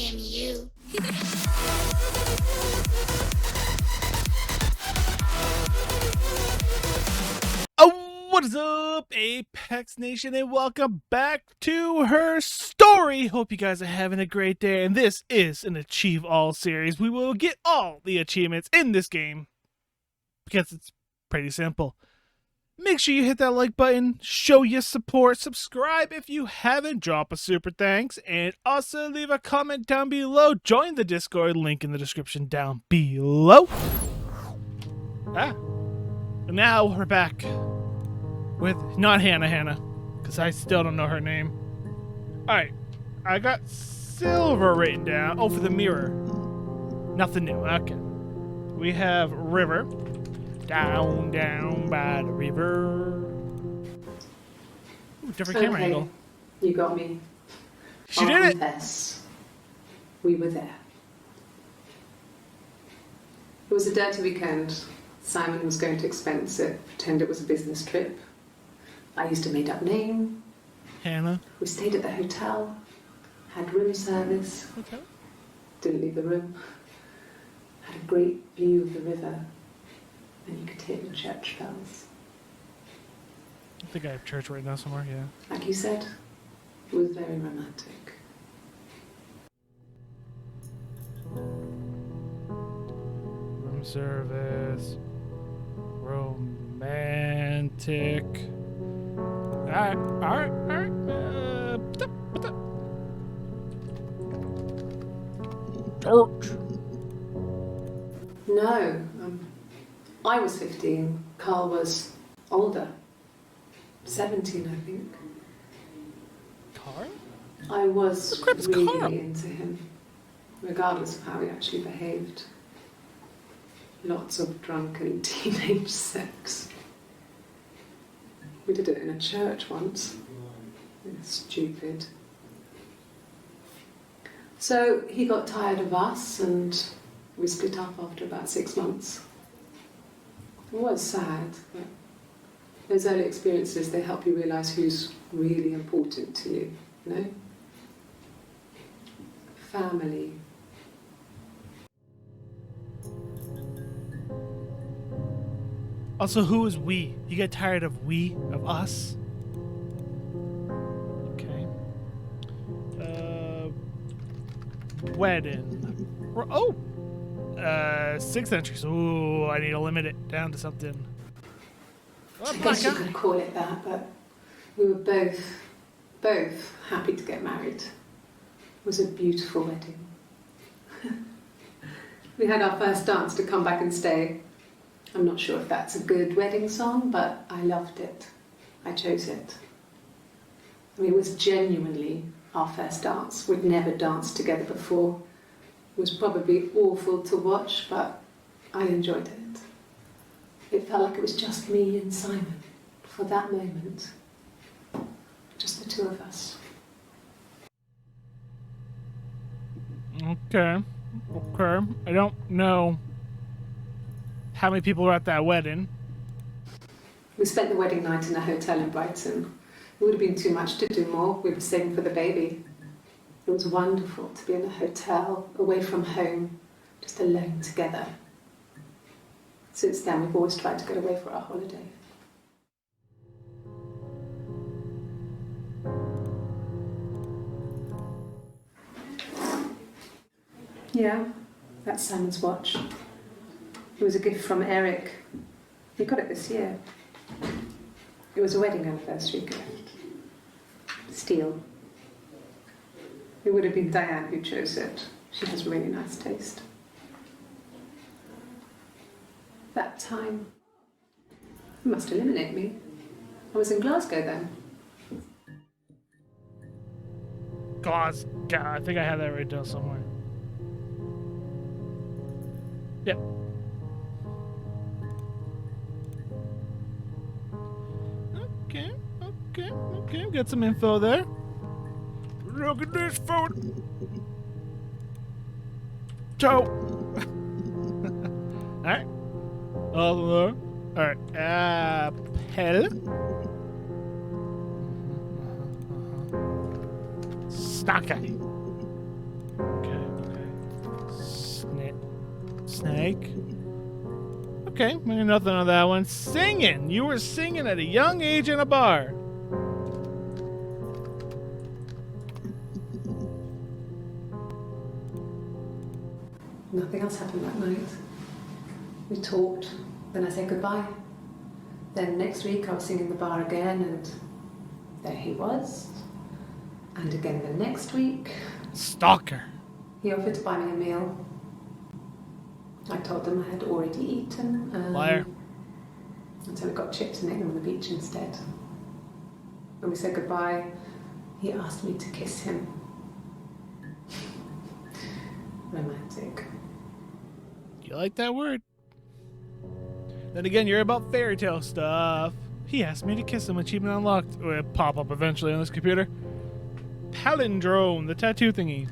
am you. What is up, Apex Nation, and welcome back to her story. Hope you guys are having a great day, and this is an Achieve All series. We will get all the achievements in this game because it's pretty simple. Make sure you hit that like button, show your support, subscribe if you haven't, drop a super thanks, and also leave a comment down below. Join the Discord, link in the description down below. And now we're back with not Hannah, because I still don't know her name. Alright, I got silver written down. Oh, for the mirror. Nothing new. Okay. We have river. Down by the river. Ooh, different camera angle. You got me. She did it! Confess. We were there. It was a dirty weekend. Simon was going to expense it, pretend it was a business trip. I used a made-up name. Hannah. We stayed at the hotel, had room service. Okay. Didn't leave the room. Had a great view of the river, and you could hear the church bells. I think I have church right now somewhere, yeah. Like you said, it was very romantic. Room service. Romantic. Alright. Church. No, I was 15. Carl was older. 17, I think. Carl? I was What the crap is really Carl? into him, regardless of how he actually behaved. Lots of drunken teenage sex. We did it in a church once. It was stupid. So he got tired of us and we split up after about 6 months. It was sad, but those early experiences, they help you realise who's really important to you, you know? Family. Also, who is we? You get tired of we? Of us? Okay. Wedding. Oh! 6 entries. Ooh, I need to limit it down to something. Oh, I guess you could call it that, but we were both happy to get married. It was a beautiful wedding. We had our first dance to Come Back and Stay. I'm not sure if that's a good wedding song, but I loved it. I chose it. I mean, it was genuinely our first dance. We'd never danced together before. It was probably awful to watch, but I enjoyed it. It felt like it was just me and Simon for that moment. Just the two of us. Okay. I don't know how many people were at that wedding. We spent the wedding night in a hotel in Brighton. It would have been too much to do more. We were saving for the baby. It was wonderful to be in a hotel, away from home, just alone together. Since then, we've always tried to get away for our holiday. Yeah, that's Simon's watch. It was a gift from Eric. He got it this year. It was a wedding anniversary gift. Steel. It would have been Diane who chose it. She has really nice taste. That time, you must eliminate me. I was in Glasgow then. God, I think I have that right down somewhere. Yep. Okay. Got some info there. Look at this photo. Ciao. Alright. Alright. Apple. Snacky. Okay. snake. Okay, maybe nothing on that one. Singing! You were singing at a young age in a bar. Nothing else happened that night. We talked, then I said goodbye. Then next week I was singing in the bar again, and there he was. And again the next week. Stalker. He offered to buy me a meal. I told him I had already eaten. Liar. And so we got chips and ate them on the beach instead. When we said goodbye, he asked me to kiss him. Romantic. You like that word? Then again, you're about fairy tale stuff. He asked me to kiss him. Achievement unlocked. It will pop up eventually on this computer. Palindrome, the tattoo thingy.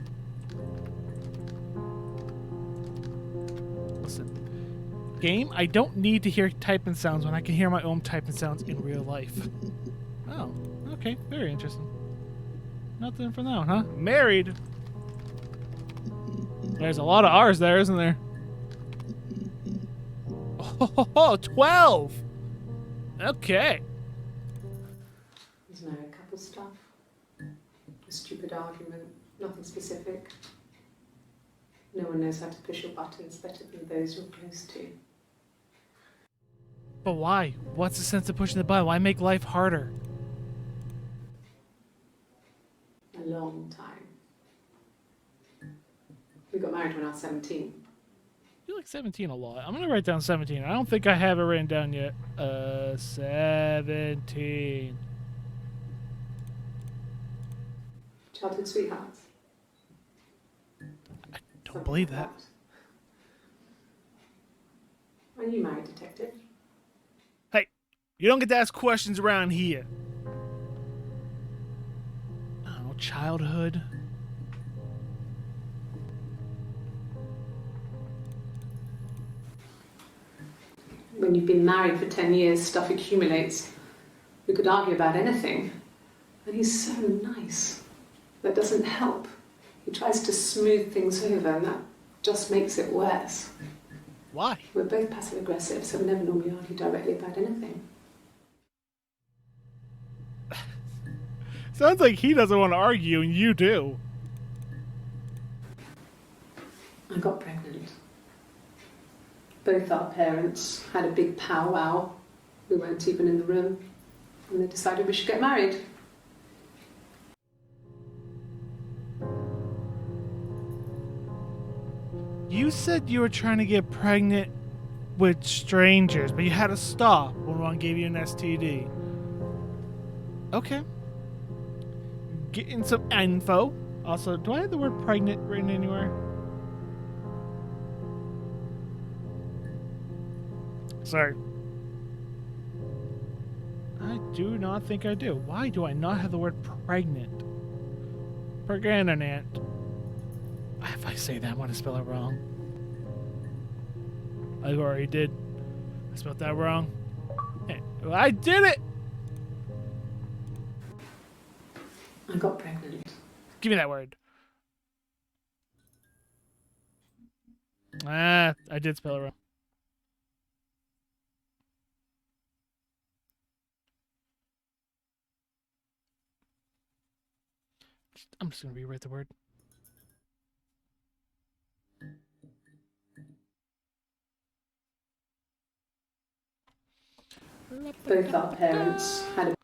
Listen, game, I don't need to hear typing sounds when I can hear my own typing sounds in real life. Oh, okay, very interesting. Nothing for now, huh? Married. There's a lot of R's there, isn't there? Oh, 12! Okay. There's no couple stuff. A stupid argument, nothing specific. No one knows how to push your buttons better than those you're close to. But why? What's the sense of pushing the button? Why make life harder? A long time. We got married when I was 17. I feel like 17 a lot. I'm gonna write down 17. I don't think I have it written down yet. 17. Childhood sweethearts. I don't believe that. Are you married, detective? Hey, you don't get to ask questions around here. I don't know, childhood. When you've been married for 10 years, stuff accumulates. We could argue about anything. And he's so nice. That doesn't help. He tries to smooth things over, and that just makes it worse. Why? We're both passive-aggressive, so we never normally argue directly about anything. Sounds like he doesn't want to argue, and you do. I got pregnant. Both our parents had a big powwow. We weren't even in the room. And they decided we should get married. You said you were trying to get pregnant with strangers, but you had to stop when one gave you an STD. Okay. Getting some info. Also, do I have the word pregnant written anywhere? Sorry. I do not think I do. Why do I not have the word pregnant? Pregnant. If I say that, I'm going to spell it wrong. I already did. I spelled that wrong. Hey, I did it! I got pregnant. Give me that word. I did spell it wrong. I'm just going to rewrite the word. Both our parents had a...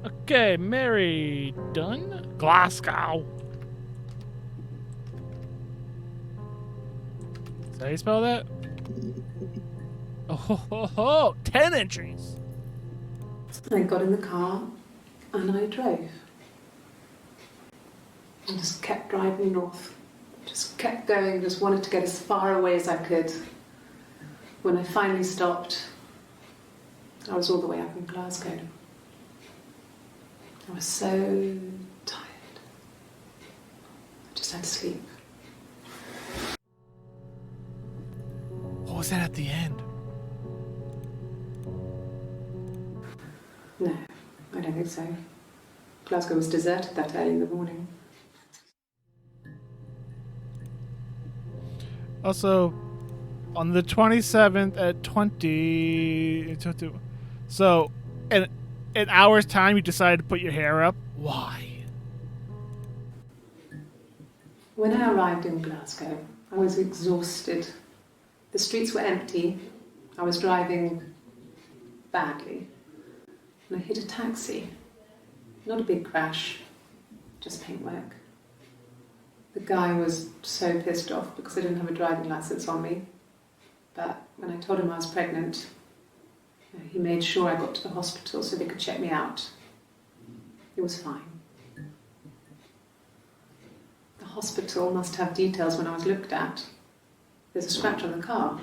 Okay, Mary done. Glasgow. Is that how you spell that? Oh, ho, ho. 10 entries. I got in the car and I drove. I just kept driving north. Just kept going, just wanted to get as far away as I could. When I finally stopped, I was all the way up in Glasgow. I was so tired. I just had to sleep. What was that at the end? No, I don't think so. Glasgow was deserted that early in the morning. Also, on the 27th at 20. So, in an hour's time, you decided to put your hair up. Why? When I arrived in Glasgow, I was exhausted. The streets were empty. I was driving badly. And I hit a taxi. Not a big crash, just paintwork. The guy was so pissed off because I didn't have a driving license on me. But when I told him I was pregnant, he made sure I got to the hospital so they could check me out. It was fine. The hospital must have details when I was looked at. There's a scratch on the car.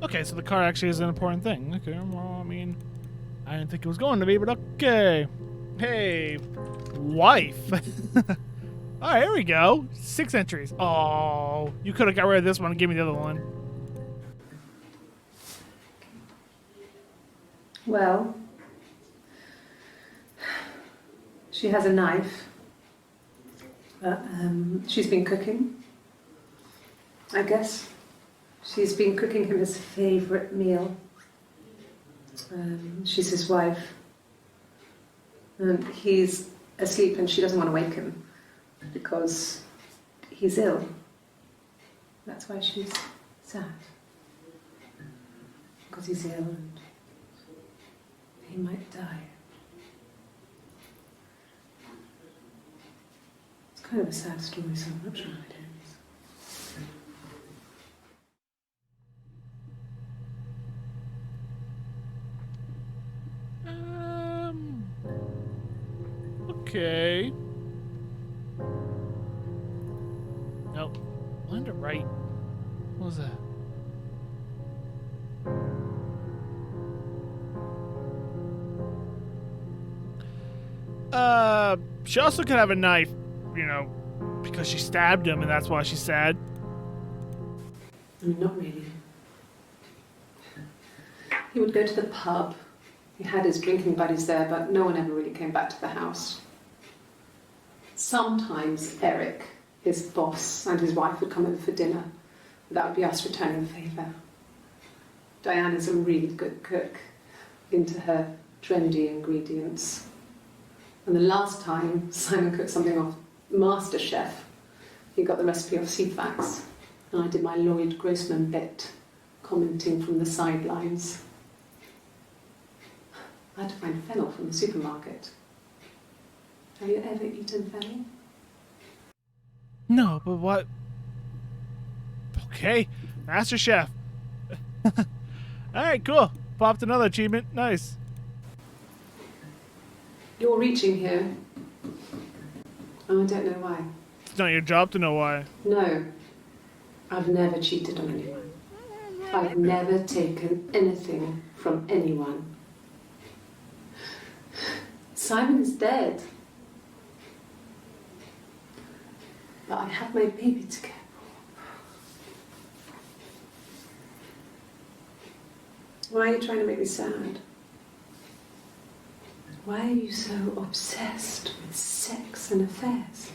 Okay, so the car actually is an important thing. Okay, well, I mean, I didn't think it was going to be, but okay. Hey, wife. All right, here we go. 6 entries. Oh, you could have got rid of this one and gave me the other one. Well, she has a knife. She's been cooking, I guess. She's been cooking him his favourite meal. She's his wife. And he's asleep and she doesn't want to wake him because he's ill. That's why she's sad. Because he's ill and he might die. It's kind of a sad story, so I'm not sure how it ends. Okay. Nope. Learn to write. What was that? She also could have a knife, you know, because she stabbed him and that's why she's sad. I mean, not really. He would go to the pub. He had his drinking buddies there, but no one ever really came back to the house. Sometimes Eric, his boss, and his wife would come over for dinner. That would be us returning the favour. Diana's a really good cook, into her trendy ingredients. And the last time Simon cooked something off MasterChef, he got the recipe off CFAX, and I did my Lloyd Grossman bit, commenting from the sidelines. I had to find fennel from the supermarket. Have you ever eaten fennel? No, but what? Okay, Master Chef. All right, cool. Popped another achievement. Nice. You're reaching here. Oh, I don't know why. It's not your job to know why. No, I've never cheated on anyone. I've never taken anything from anyone. Simon is dead. But I have my baby to care for. Why are you trying to make me sad? Why are you so obsessed with sex and affairs?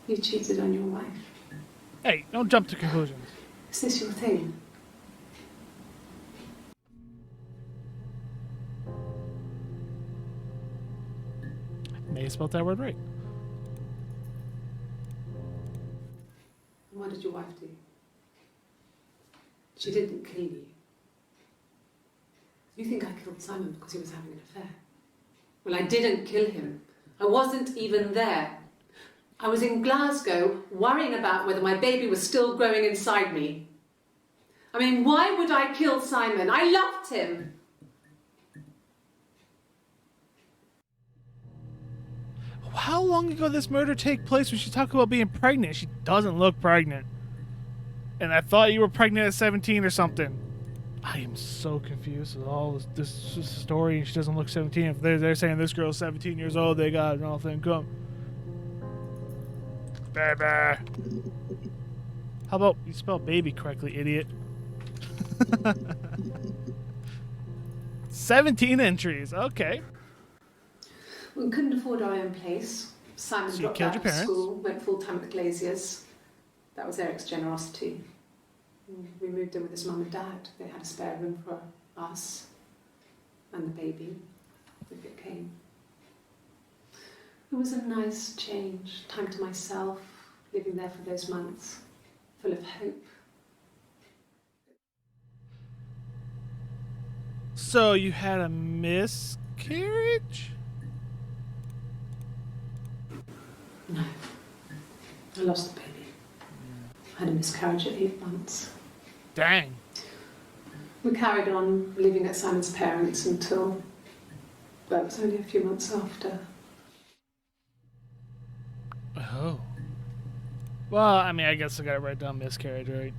You cheated on your wife. Hey, don't jump to conclusions. Is this your thing? May have spelled that word right. And what did your wife do? She didn't kill you. You think I killed Simon because he was having an affair? Well, I didn't kill him. I wasn't even there. I was in Glasgow worrying about whether my baby was still growing inside me. I mean, why would I kill Simon? I loved him. How long ago did this murder take place when she talked about being pregnant? She doesn't look pregnant. And I thought you were pregnant at 17 or something. I am so confused with all this story, and she doesn't look 17. If they're saying this girl's 17 years old, they got an all thing come. Baby. How about you spell baby correctly, idiot? 17 entries. Okay. We couldn't afford our own place, Simon So you dropped killed out your of parents? school, went full-time at the Glaziers. That was Eric's generosity. We moved in with his mum and dad. They had a spare room for us and the baby, if it came. It was a nice change, time to myself, living there for those months, full of hope. So you had a miscarriage? No, I lost the baby. I had a miscarriage at 8 months. Dang. We carried on living at Simon's parents until, well, it was only a few months after. Oh. Well, I mean, I guess I gotta write down miscarriage, right?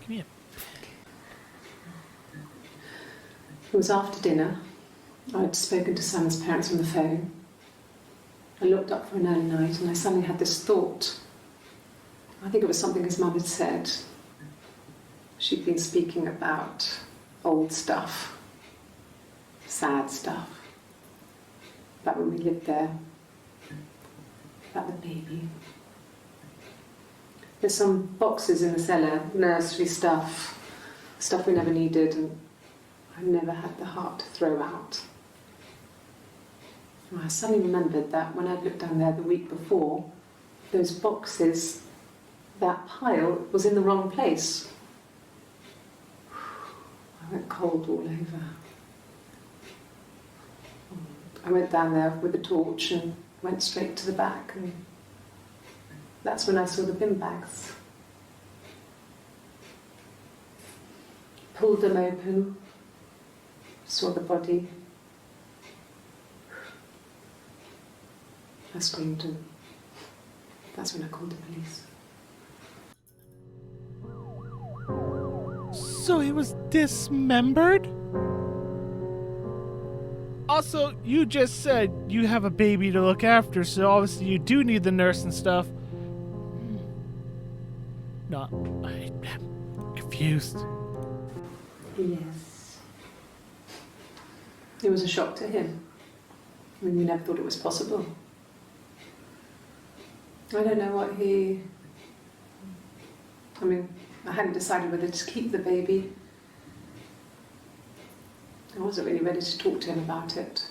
Give me a... It was after dinner. I'd spoken to Simon's parents on the phone. I looked up for an early night and I suddenly had this thought. I think it was something his mum had said. She'd been speaking about old stuff, sad stuff, about when we lived there, about the baby. There's some boxes in the cellar, nursery stuff, stuff we never needed and I never had the heart to throw out. And I suddenly remembered that when I'd looked down there the week before, those boxes, that pile was in the wrong place. I went cold all over. I went down there with a torch and went straight to the back, and that's when I saw the bin bags. Pulled them open, saw the body. I screamed and that's when I called the police. So he was dismembered? Also, you just said you have a baby to look after, so obviously you do need the nurse and stuff. No, I'm confused. Yes. It was a shock to him. I mean, we never thought it was possible. I don't know what I hadn't decided whether to keep the baby. I wasn't really ready to talk to him about it.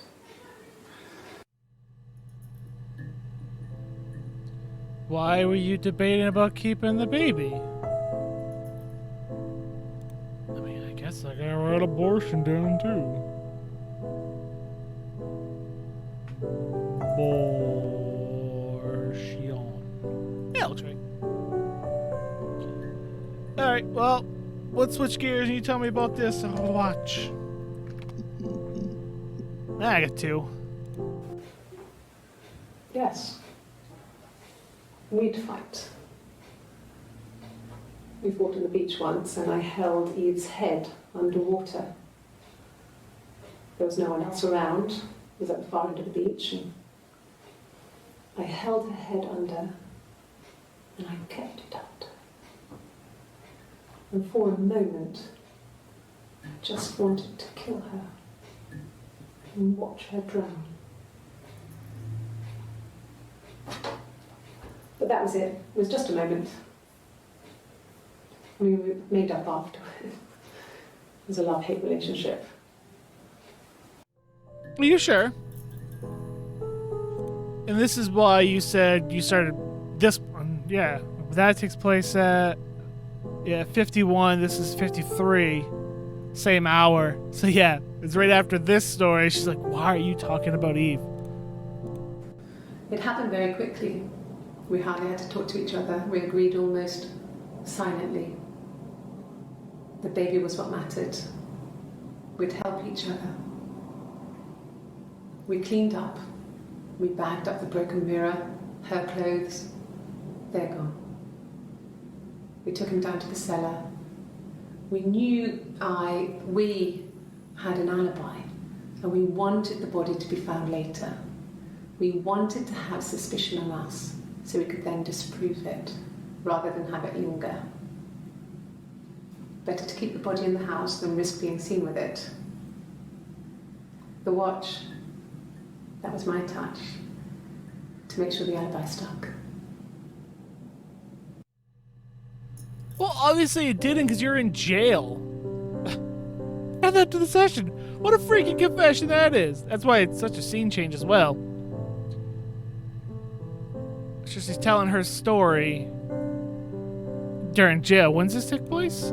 Why were you debating about keeping the baby? I mean, I guess I gotta write abortion down too. Abortion. Yeah, looks right. Alright, well, let's switch gears and you tell me about this watch. I got 2. Yes. We'd fight. We fought on the beach once and I held Eve's head underwater. There was no one else around. It was at the far end of the beach and I held her head under and I kept it under. And for a moment, I just wanted to kill her and watch her drown. But that was it. It was just a moment. We made up afterwards. It was a love-hate relationship. Are you sure? And this is why you said you started this one. Yeah, that takes place at 51. This is 53. Same hour. So yeah, it's right after this story. She's like, why are you talking about Eve? It happened very quickly. We hardly had to talk to each other. We agreed almost silently. The baby was what mattered. We'd help each other. We cleaned up. We bagged up the broken mirror, her clothes. They're gone. We took him down to the cellar. We had an alibi, and we wanted the body to be found later. We wanted to have suspicion on us, so we could then disprove it, rather than have it linger. Better to keep the body in the house than risk being seen with it. The watch, that was my touch to make sure the alibi stuck. Well, obviously it didn't because you're in jail. Add that to the session. What a freaking confession that is. That's why it's such a scene change as well. It's just she's telling her story during jail. When's this take place?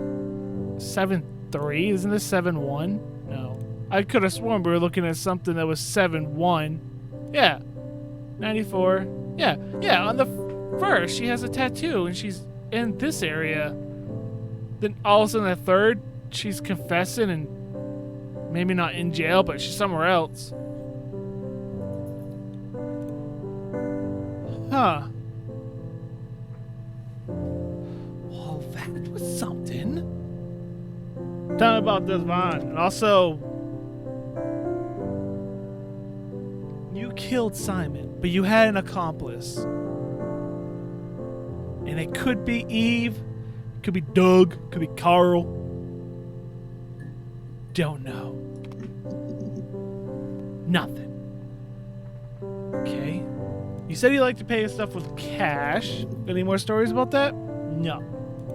7-3? Isn't this 7-1? No. I could have sworn we were looking at something that was 7-1. Yeah. 94. Yeah. Yeah, on the first, she has a tattoo and she's in this area. Then all of a sudden the third, she's confessing and maybe not in jail, but she's somewhere else. Huh. Well, that was something. Tell me about this, Vaughn. And also, you killed Simon, but you had an accomplice. And it could be Eve, it could be Doug, it could be Carl. Don't know. Nothing. Okay. You said you like to pay stuff with cash. Got any more stories about that? No.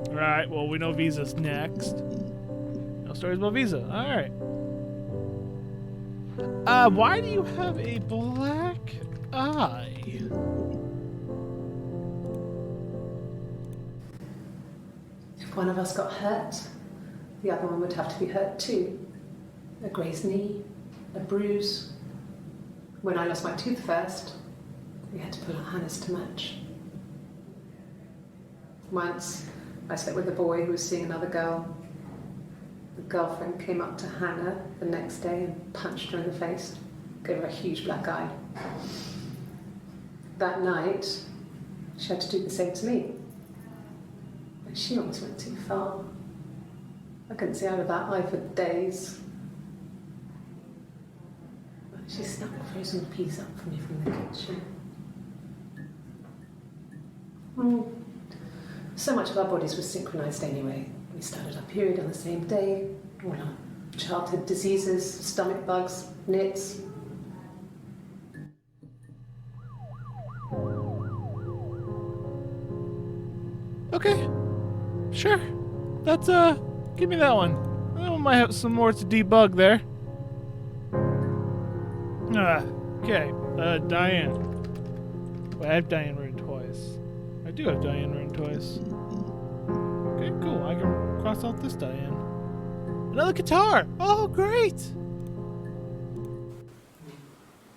Alright, well, we know Visa's next. No stories about Visa. Alright. Why do you have a black eye? If one of us got hurt, the other one would have to be hurt too. A grazed knee, a bruise. When I lost my tooth first, we had to pull our harness to match. Once, I slept with a boy who was seeing another girl. The girlfriend came up to Hannah the next day and punched her in the face, gave her a huge black eye. That night, she had to do the same to me. But she almost went too far. I couldn't see out of that eye for days. She snuck a frozen piece up for me from the kitchen. So much of our bodies were synchronized anyway. We started our period on the same day. All our childhood diseases, stomach bugs, nits. Okay. Sure. That's, give me that one. I might have some more to debug there. Okay. Diane. Well, I have Diane written twice. I do have Diane written twice. Okay, cool. I can cross out this Diane. Another guitar! Oh, great!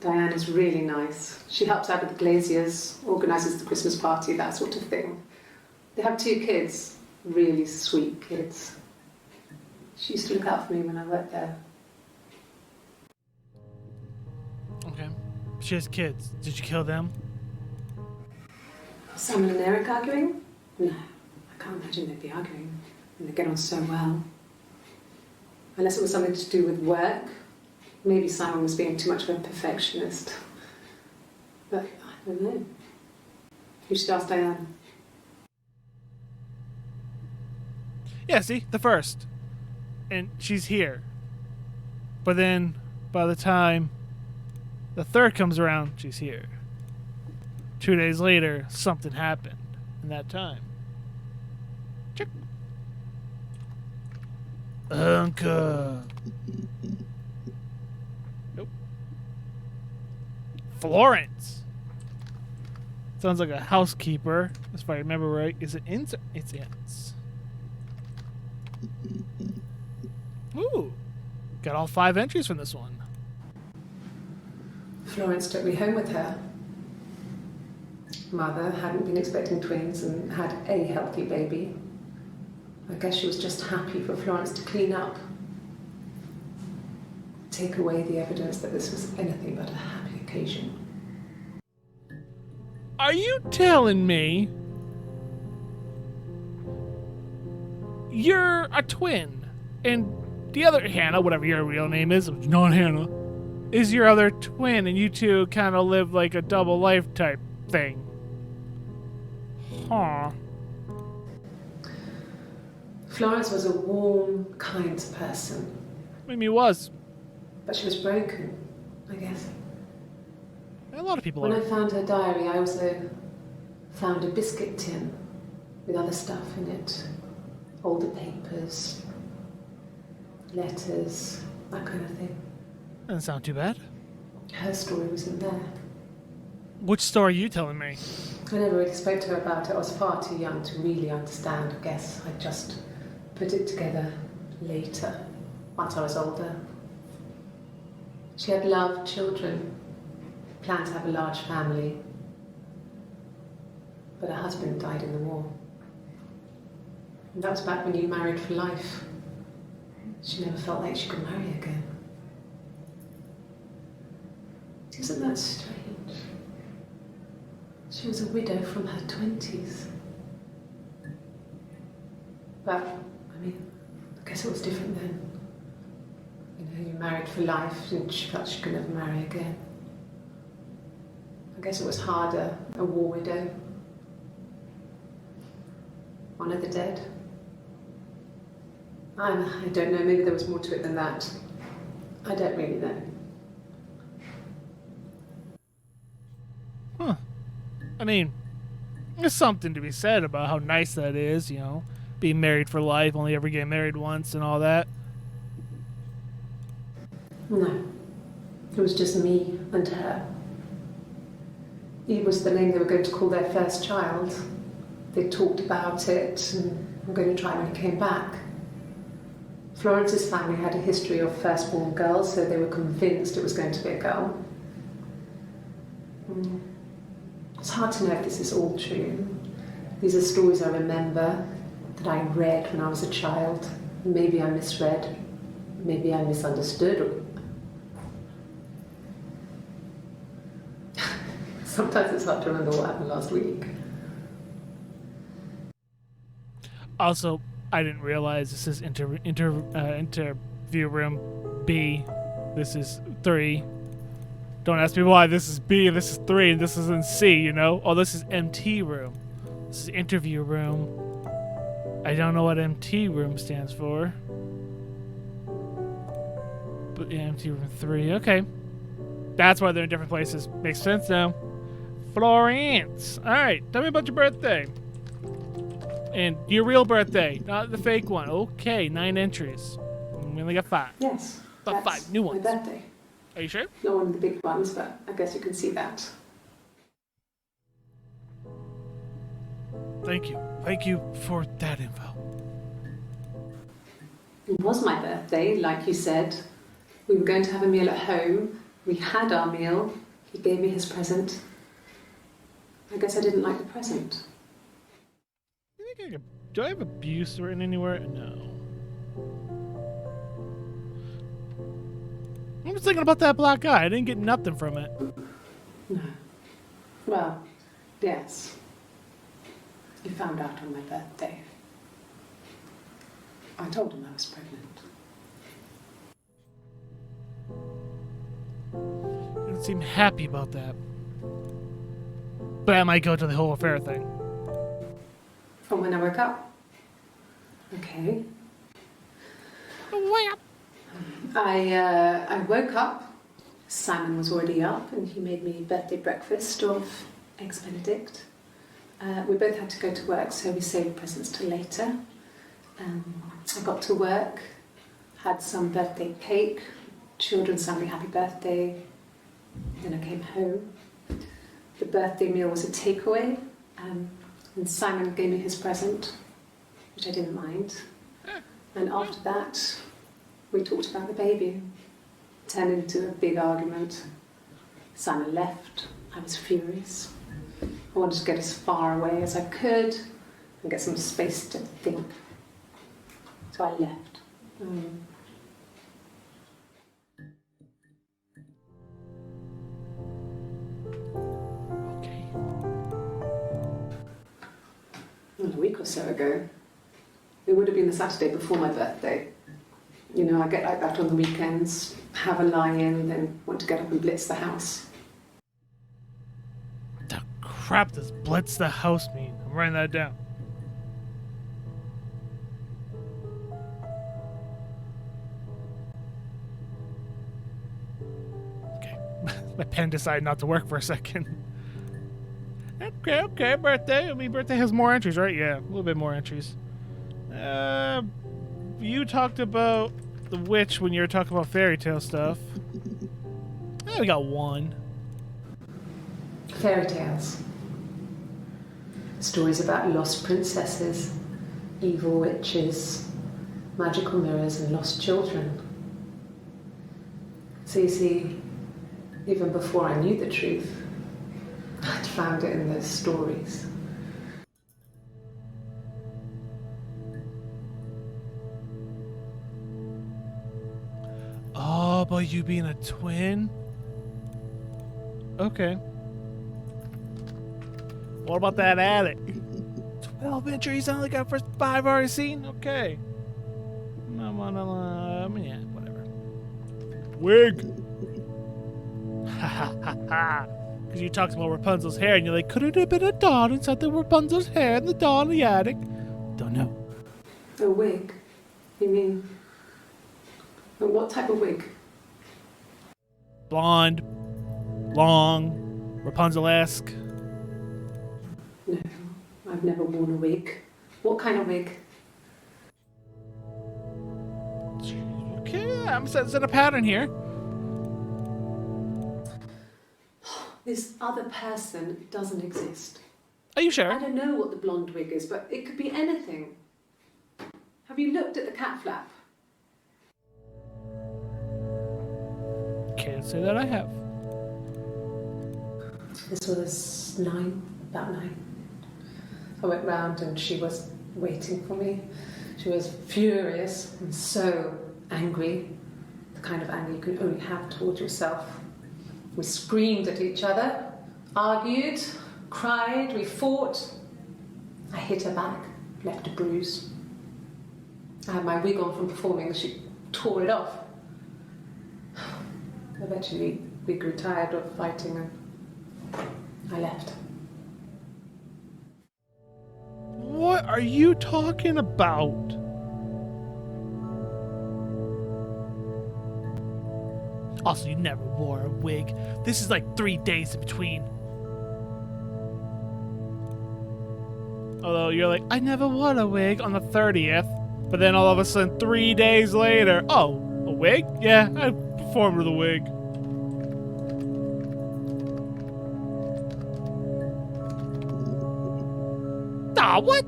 Diane is really nice. She helps out with the glaziers, organises the Christmas party, that sort of thing. They have 2 kids, really sweet kids. She used to look out for me when I worked there. Okay. She has kids. Did you kill them? Simon and Eric arguing? No, I can't imagine they'd be arguing. And they get on so well. Unless it was something to do with work. Maybe Simon was being too much of a perfectionist. But I don't know. You should ask Diane. Yeah, see? The first. And she's here. But then, by the time the third comes around, she's here. 2 days later, something happened in that time. Check. Uncle. Nope. Florence. Sounds like a housekeeper, if I remember right. Is it ins? It's ins. Ooh. Got all 5 entries from this one. Florence took me home with her. Mother hadn't been expecting twins and had a healthy baby. I guess she was just happy for Florence to clean up. Take away the evidence that this was anything but a happy occasion. Are you telling me you're a twin and the other Hannah, whatever your real name is, not Hannah, is your other twin and you two kind of live like a double life type thing? Huh. Florence was a warm, kind person. Maybe he was. But she was broken, I guess. A lot of people When are. I found her diary, I also found a biscuit tin with other stuff in it. Older papers, letters, that kind of thing. Doesn't sound too bad. Her story wasn't there. Which story are you telling me? I never really spoke to her about it. I was far too young to really understand, I guess. I just put it together later, once I was older. She had loved children, planned to have a large family, but her husband died in the war. And that was back when you married for life. She never felt like she could marry again. Isn't that strange? She was a widow from her 20s. But, I mean, I guess it was different then. You know, you married for life and she felt she could never marry again. I guess it was harder, a war widow. One of the dead. I don't know, maybe there was more to it than that. I don't really know. Huh. I mean, there's something to be said about how nice that is, you know, being married for life, only ever getting married once and all that. No. It was just me and her. Eve was the name they were going to call their first child. They talked about it and were going to try when he came back. Florence's family had a history of firstborn girls, so they were convinced it was going to be a girl. It's hard to know if this is all true. These are stories I remember, that I read when I was a child. Maybe I misread, maybe I misunderstood. Sometimes it's hard to remember what happened last week. Also, I didn't realize this is interview room B. This is 3. Don't ask me why this is B and this is 3 and this is in C, you know? Oh, this is MT room. This is interview room. I don't know what MT room stands for. But yeah, MT room 3. Okay. That's why they're in different places. Makes sense now. Florence. Alright, tell me about your birthday. And your real birthday, not the fake one. Okay, 9 entries. We only got 5. Yes, But 5 new ones. my birthday. Are you sure? Not one of the big ones, but I guess you can see that. Thank you. Thank you for that info. It was my birthday, like you said. We were going to have a meal at home. We had our meal. He gave me his present. I guess I didn't like the present. Do I have abuse written anywhere? No. I'm just thinking about that black eye. I didn't get nothing from it. No. Well, yes. He found out on my birthday. I told him I was pregnant. I didn't seem happy about that. But that might go to the whole affair thing. From when I woke up. Okay. Wake up. I woke up. Simon was already up and he made me birthday breakfast of eggs Benedict. We both had to go to work, so we saved presents till later. I got to work, had some birthday cake, children sang me happy birthday. Then I came home. The birthday meal was a takeaway, and Simon gave me his present, which I didn't mind. And after that, we talked about the baby. It turned into a big argument. Simon left. I was furious. I wanted to get as far away as I could and get some space to think. So I left. Okay. A week or so ago. It would have been the Saturday before my birthday. You know, I get like that on the weekends, have a lie-in, then want to get up and blitz the house. The crap does blitz the house mean? I'm writing that down. My pen decided not to work for a second. Okay, birthday. I mean, birthday has more entries, right? Yeah, a little bit more entries. You talked about the witch when you were talking about fairy tale stuff. We got one. Fairy tales. Stories about lost princesses, evil witches, magical mirrors, and lost children. So you see, even before I knew the truth, I'd found it in those stories. Oh, about you being a twin? Okay. What about that attic? 12 entries, only got first 5 already seen? Okay. Yeah, whatever. Wig! Ha ha ha ha. Because you talked about Rapunzel's hair and you're like, could it have been a doll inside the Rapunzel's hair in the doll in the attic? Don't know. A wig? You mean... what type of wig? Blonde. Long. Rapunzel-esque. No, I've never worn a wig. What kind of wig? Okay, I'm setting a pattern here. This other person doesn't exist. Are you sure? I don't know what the blonde wig is, but it could be anything. Have you looked at the cat flap? Can't say that I have. This was about 9. I went round and she was waiting for me. She was furious and so angry, the kind of anger you can only have towards yourself. We screamed at each other, argued, cried, we fought. I hit her back, left a bruise. I had my wig on from performing and she tore it off. Eventually, we grew tired of fighting and I left. What are you talking about? Also, you never wore a wig. This is like 3 days in between. Although you're like, I never wore a wig on the 30th. But then all of a sudden, 3 days later, oh, a wig? Yeah, I performed with a wig. Ah, what?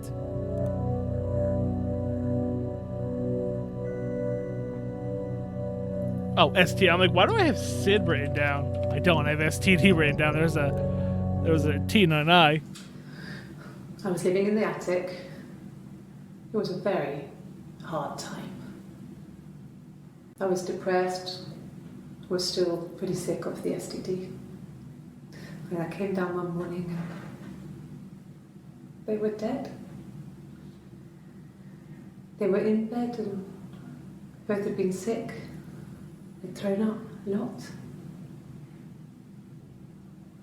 Oh, ST. I'm like, why do I have Sid written down? I don't. I have STD written down. There was a T and an I. I was living in the attic. It was a very hard time. I was depressed, was still pretty sick of the STD. And I came down one morning and they were dead. They were in bed and both had been sick. They'd thrown up a lot.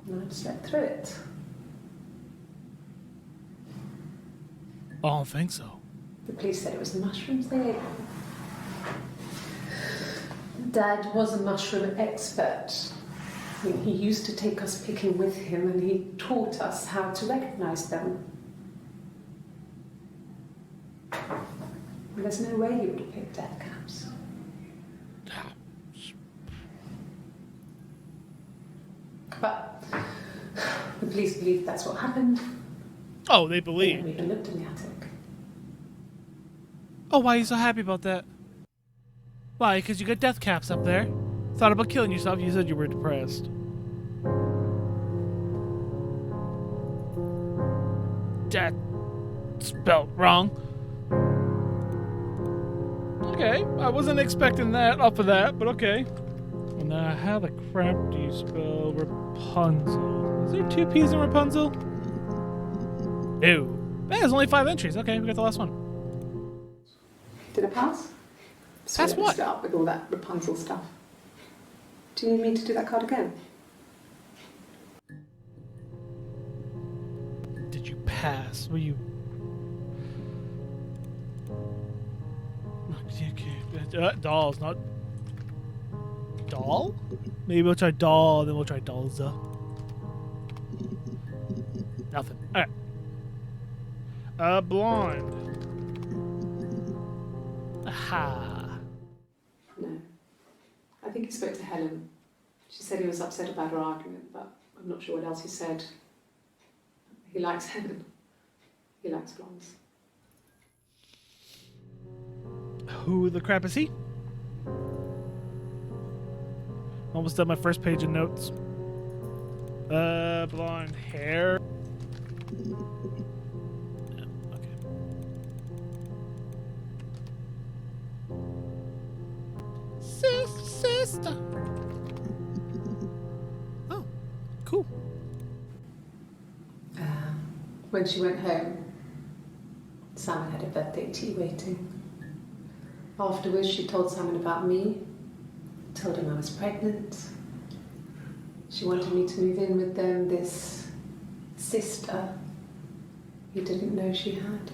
And I slept through it. I don't think so. The police said it was the mushrooms they ate. Dad was a mushroom expert. I mean, he used to take us picking with him and he taught us how to recognise them. And there's no way he would have picked death caps. But the police believe that's what happened. Oh, they They believe. never even looked in the attic. Oh, why are you so happy about that? Why? Because you got death caps up there. Thought about killing yourself. You said you were depressed. That spelled wrong. Okay, I wasn't expecting that off of that, but okay. And how the crap do you spell Rapunzel? Is there 2 P's in Rapunzel? Ew. There's only 5 entries. Okay, we got the last one. Did I pass? Pass what? Start with all that Rapunzel stuff. Do you need me to do that card again? Did you pass? Were you... Okay. Dolls, not... doll? Maybe we'll try doll, then we'll try dolza. Nothing. Alright. Blonde. Aha. No. I think he spoke to Helen. She said he was upset about her argument, but I'm not sure what else he said. He likes Helen. He likes blondes. Who the crap is he? Almost done my first page of notes. Blonde hair. Yeah, okay. Sister. Oh, cool. When she went home, Simon had a birthday tea waiting. Afterwards, she told Simon about me, told him I was pregnant. She wanted me to move in with them, this sister he didn't know she had.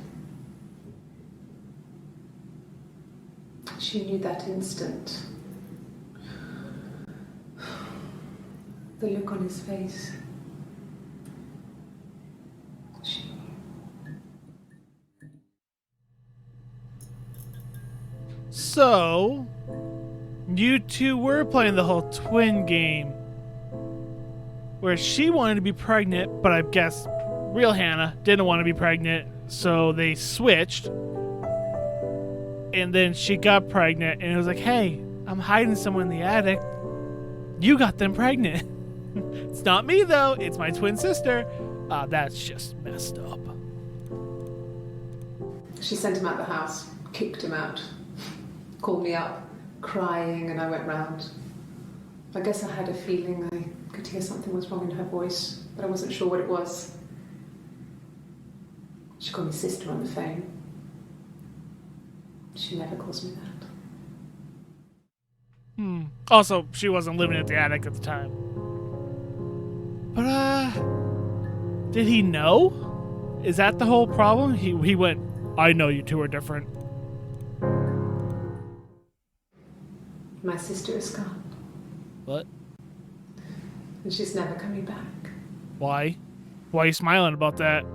She knew that instant. The look on his face. She knew. So, you two were playing the whole twin game. Where she wanted to be pregnant, but I guess real Hannah didn't want to be pregnant, so they switched. And then she got pregnant, and it was like, hey, I'm hiding someone in the attic. You got them pregnant. It's not me, though. It's my twin sister. That's just messed up. She sent him out the house, kicked him out, called me up, crying, and I went round. I guess I had a feeling I could hear something was wrong in her voice, but I wasn't sure what it was. She called me sister on the phone. She never calls me that. Also, she wasn't living at the attic at the time. But, did he know? Is that the whole problem? He went, I know you two are different. My sister is gone. What? And she's never coming back. Why? Why are you smiling about that?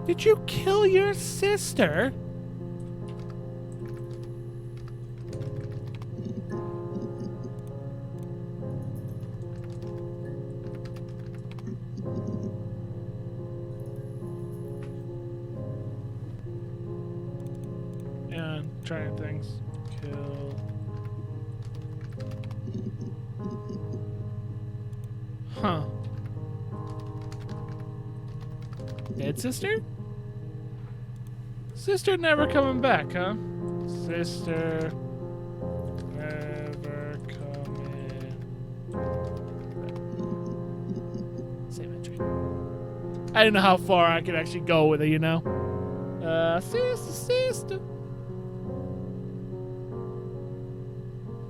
Did you kill your sister? And trying things. Kill. Huh. Dead sister? Sister never coming back, huh? Sister never coming back. Same entry. I didn't know how far I could actually go with it, you know? Sister.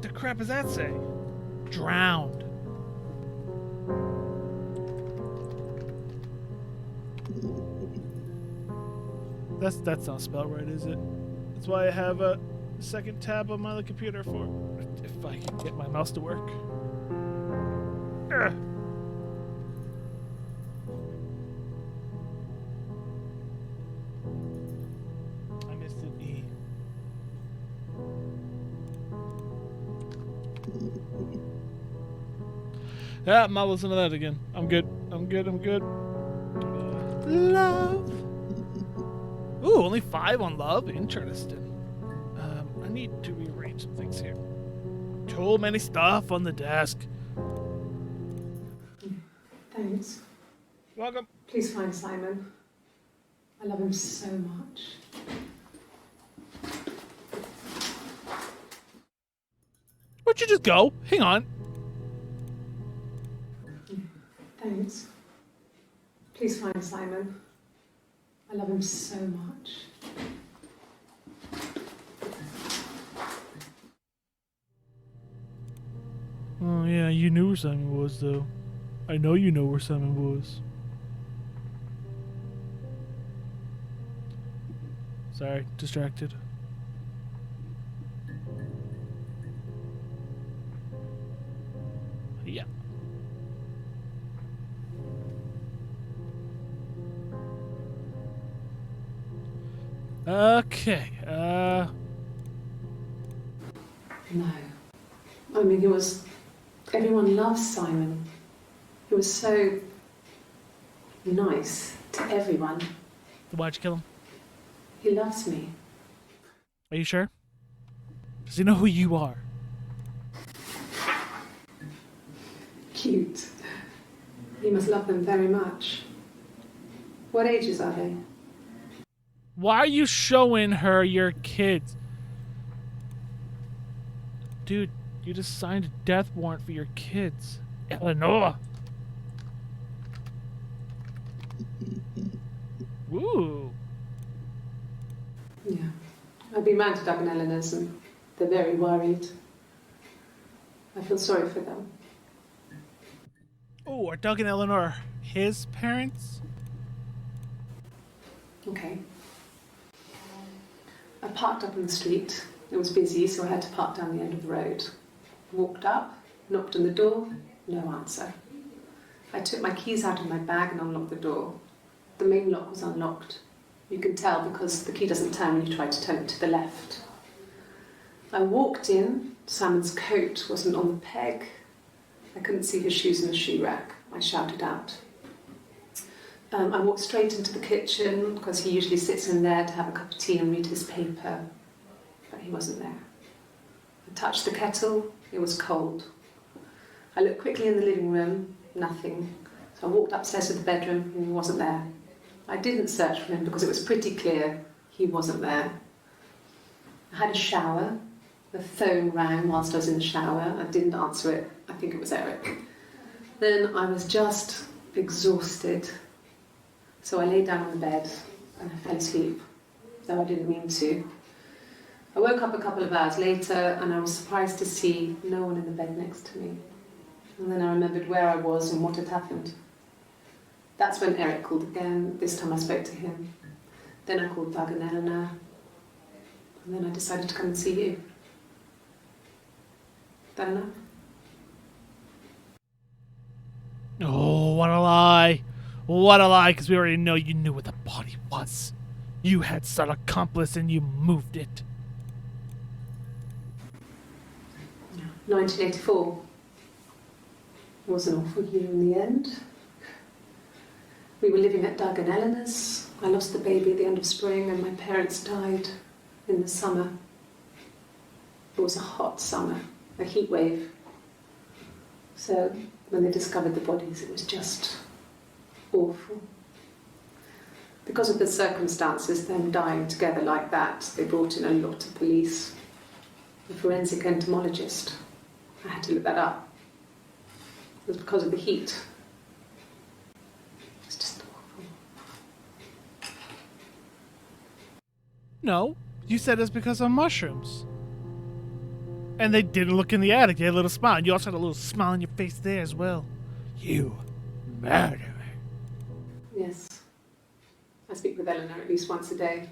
The crap does that say? Drowned. That's not spelled right, is it? That's why I have a second tab on my other computer for if I can get my mouse to work. Ugh. I missed an E. Yeah, I'm not listening to that again. I'm good. Love. Ooh, only 5 on love? Interesting. I need to rearrange some things here. Too many stuff on the desk. Thanks. Welcome. Please find Simon. I love him so much. Where'd you just go? Hang on. Thanks. Please find Simon. I love him so much. Oh, yeah, you knew where Simon was, though. I know you know where Simon was. Sorry, distracted. yeah. Okay. No. I mean, he was. Everyone loves Simon. He was so nice to everyone. Why'd you kill him? He loves me. Are you sure? Does he know who you are? Cute. He must love them very much. What ages are they? Why are you showing her your kids? Dude, you just signed a death warrant for your kids. Eleanor! Woo! Yeah. I've been round to Doug and Eleanor's and they're very worried. I feel sorry for them. Oh, are Doug and Eleanor his parents? Okay. I parked up in the street. It was busy, so I had to park down the end of the road. Walked up, knocked on the door, no answer. I took my keys out of my bag and unlocked the door. The main lock was unlocked. You can tell because the key doesn't turn when you try to turn it to the left. I walked in. Simon's coat wasn't on the peg. I couldn't see his shoes in the shoe rack. I shouted out. I walked straight into the kitchen because he usually sits in there to have a cup of tea and read his paper, but he wasn't there. I touched the kettle, it was cold. I looked quickly in the living room, nothing. So I walked upstairs to the bedroom and he wasn't there. I didn't search for him because it was pretty clear he wasn't there. I had a shower. The phone rang whilst I was in the shower. I didn't answer it. I think it was Eric. Then I was just exhausted. So I lay down on the bed and I fell asleep, though I didn't mean to. I woke up a couple of hours later and I was surprised to see no one in the bed next to me. And then I remembered where I was and what had happened. That's when Eric called again. This time I spoke to him. Then I called Doug and Eleanor. And then I decided to come and see you. That enough? Oh, what a lie. What a lie, because we already know you knew where the body was. You had some accomplice and you moved it. 1984 was an awful year in the end. We were living at Doug and Eleanor's. I lost the baby at the end of spring and my parents died in the summer. It was a hot summer, a heat wave. So when they discovered the bodies, it was just awful. Because of the circumstances, them dying together like that, they brought in a lot of police. A forensic entomologist. I had to look that up. It was because of the heat. It's just awful. No, you said it's because of mushrooms. And they didn't look in the attic. They had a little smile. You also had a little smile on your face there as well. You murderer. Yes. I speak with Eleanor at least once a day.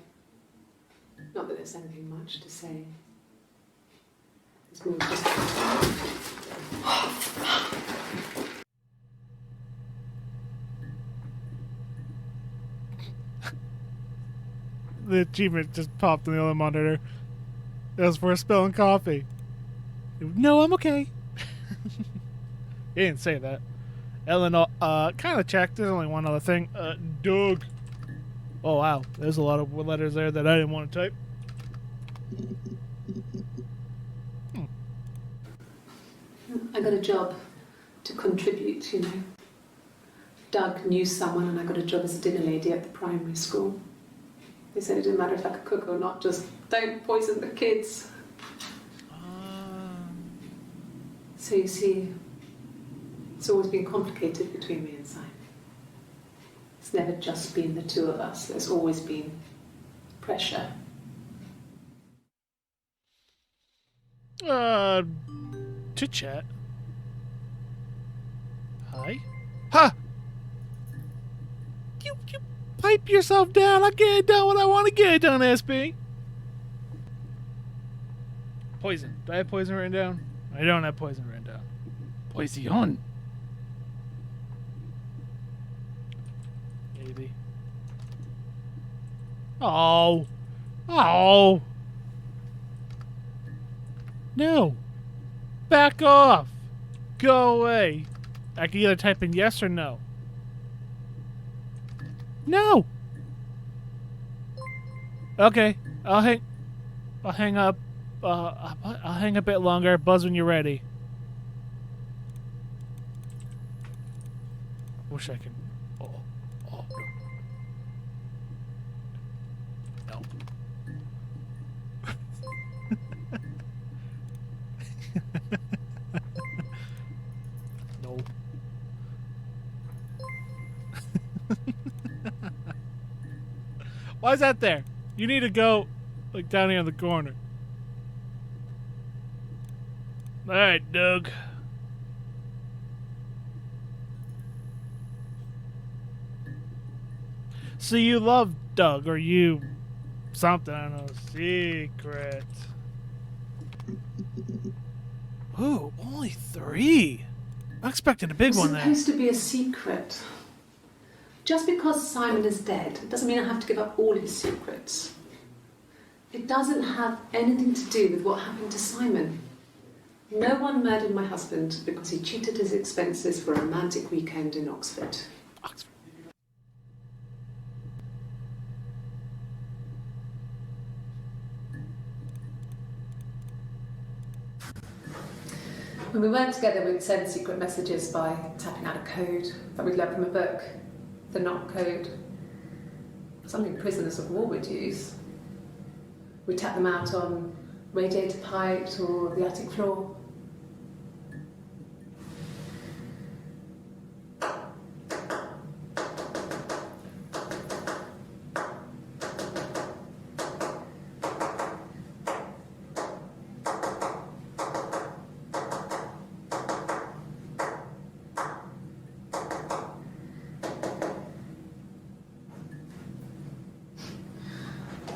Not that there's anything much to say. It's more just... The achievement just popped on the other monitor. It was for spilling coffee. No, I'm okay. He didn't say that. Eleanor, kind of checked. There's only one other thing. Doug. Oh, wow. There's a lot of letters there that I didn't want to type. I got a job to contribute, you know. Doug knew someone and I got a job as a dinner lady at the primary school. They said it didn't matter if I could cook or not, just don't poison the kids. So you see, it's always been complicated between me and Simon. It's never just been the two of us. There's always been pressure. To chat. Hi. Ha! You pipe yourself down. I get it done when I want to get it done, SB. Poison. Do I have poison written down? I don't have poison written down. What is he on? Maybe. Oh. Oh. No. Back off. Go away. I can either type in yes or no. No. Okay. I'll hang up. I'll hang a bit longer. Buzz when you're ready. Wish I could. Oh. Oh. No. No. Why is that there? You need to go, like, down here in the corner. Alright, Doug. So you love Doug, or you something, I don't know, secret. Ooh, only 3. I'm expecting a big one there. It's supposed to be a secret. Just because Simon is dead doesn't mean I have to give up all his secrets. It doesn't have anything to do with what happened to Simon. No one murdered my husband because he cheated his expenses for a romantic weekend in Oxford. Oxford. When we weren't together, we'd send secret messages by tapping out a code that we'd learned from a book, the knock code. Something prisoners of war would use. We'd tap them out on radiator pipes or the attic floor.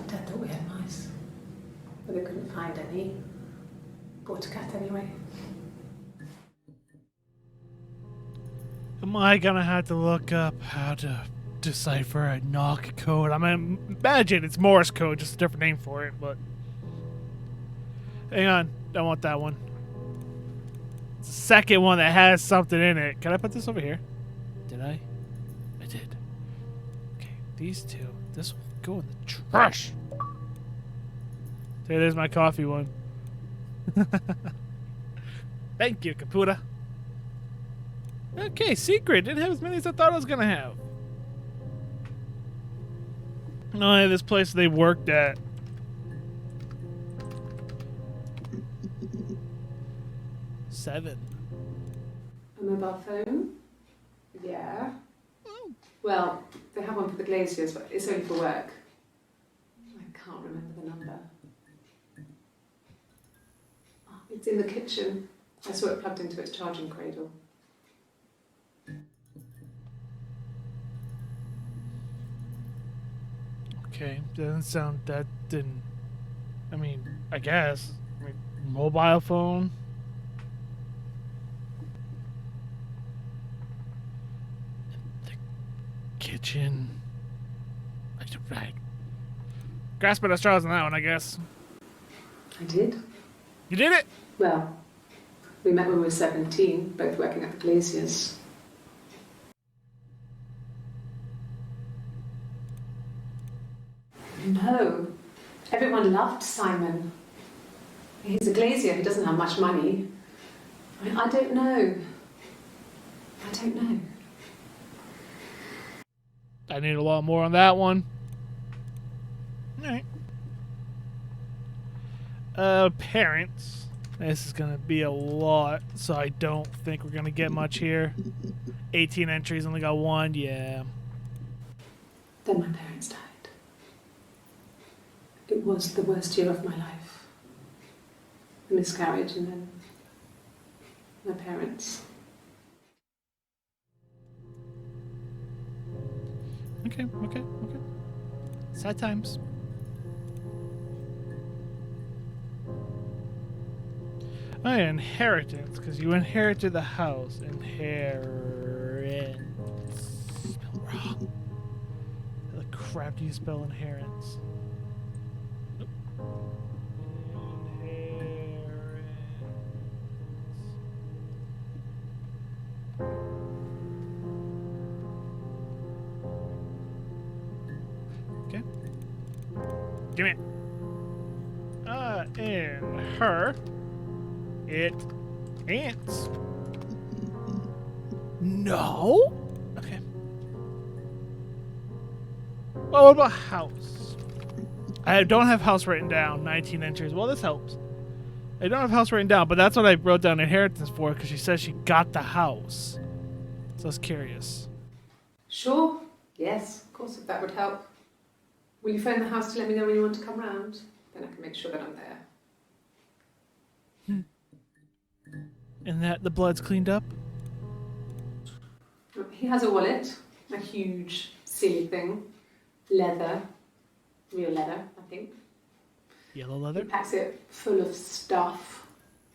Dad thought we had mice, but they couldn't find any. Bought a cat anyway. Am I gonna have to look up how to decipher a knock code? I mean, imagine it's Morse code, just a different name for it, but... Hang on, don't want that one. It's the second one that has something in it. Can I put this over here? Did I? I did. Okay, these two. This will go in the trash. There's my coffee one. Thank you, Caputa. Okay, secret. Didn't have as many as I thought I was gonna have. No, this place they worked at. Seven. A mobile phone? Yeah. Well, they have one for the glaziers, but it's only for work. I can't remember the number. Oh, it's in the kitchen. I saw it plugged into its charging cradle. Okay, doesn't sound that didn't. I mean, I guess. I mean, mobile phone. The kitchen. I grasping at straws on that one, I guess. I did. You did it. Well, we met when we were 17, both working at the glaziers. No. Everyone loved Simon. He's a glazier who doesn't have much money. I don't know. I don't know. I need a lot more on that one. Alright. Parents. This is gonna be a lot, so I don't think we're gonna get much here. 18 entries, only got 1, yeah. Then my parents died. It was the worst year of my life. A miscarriage and then my parents. Okay. Sad times. Oh, yeah, inheritance, because you inherited the house. Inheritance. Spelled wrong. How the crap do you spell inheritance? Nope. Inheritance. Okay. Give me it. In her. It ants. No? Okay. Well, what about house? I don't have house written down. 19 entries. Well, this helps. I don't have house written down, but that's what I wrote down inheritance for because she says she got the house. So I was curious. Sure. Yes, of course, if that would help. Will you phone the house to let me know when you want to come round? Then I can make sure that I'm there. And that the blood's cleaned up? He has a wallet, a huge, silly thing. Leather. Real leather, I think. Yellow He leather? packs it full of stuff.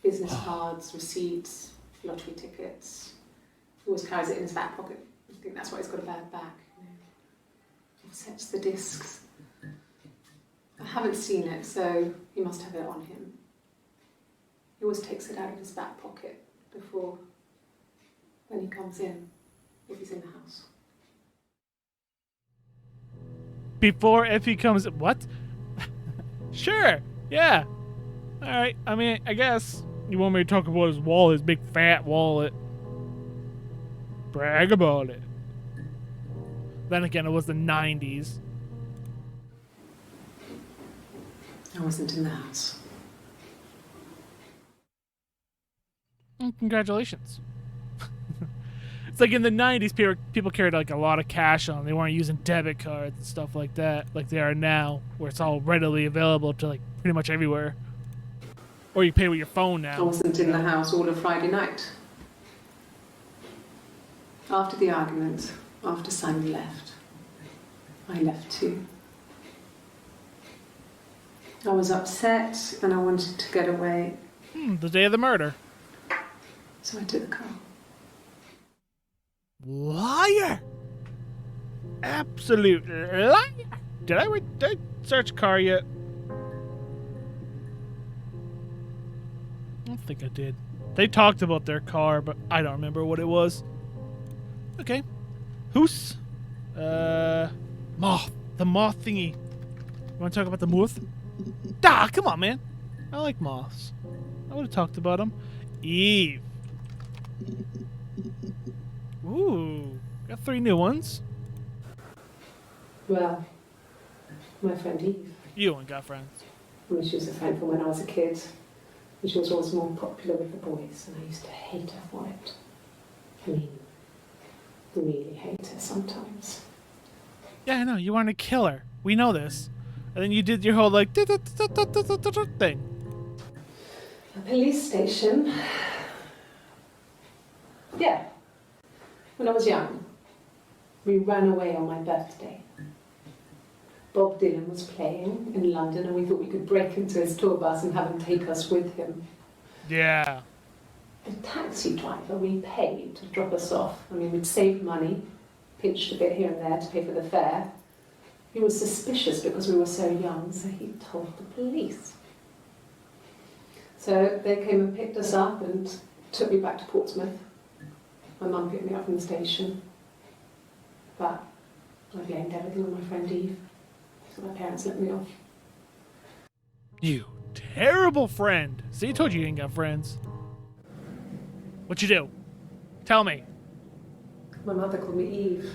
Business cards, receipts, lottery tickets. He always carries it in his back pocket. I think that's why he's got a bad back. Offsets the discs. I haven't seen it, so he must have it on him. He always takes it out of his back pocket before when he comes in, if he's in the house. Before if he comes... What? Sure. Yeah. Alright. I mean, I guess you want me to talk about his wallet, his big fat wallet. Brag about it. Then again, it was the 90s. I wasn't in the house. Congratulations. It's like in the 90s, people carried like a lot of cash on them. They weren't using debit cards and stuff like that, like they are now, where it's all readily available to like pretty much everywhere. Or you pay with your phone now. I wasn't in the house all of Friday night. After the argument, after Simon left, I left too. I was upset and I wanted to get away, The day of the murder. so I took the car. Liar! Absolute liar! Did I search car yet? I don't think I did. They talked about their car, but I don't remember what it was. Okay. Who's? Moth. The moth thingy. You want to talk about the moth? Ah, come on, man. I like moths. I would have talked about them. Eve. Ooh. Got 3 new ones. Well, my friend Eve. You ain't got friends. I mean, she was a friend from when I was a kid. And she was always more popular with the boys, and I used to hate her for it. I mean, really hate her sometimes. Yeah, I know. You want to kill her. We know this. And then you did your whole, like, thing. A police station. Yeah. When I was young, we ran away on my birthday. Bob Dylan was playing in London and we thought we could break into his tour bus and have him take us with him. Yeah. The taxi driver we paid to drop us off. I mean, we'd saved money, pinched a bit here and there to pay for the fare. He was suspicious because we were so young, so he told the police. So they came and picked us up and took me back to Portsmouth. My mum picked me up from the station. But I blamed everything on my friend Eve. So my parents let me off. You terrible friend. See, I told you ain't got friends. What you do? Tell me. My mother called me Eve.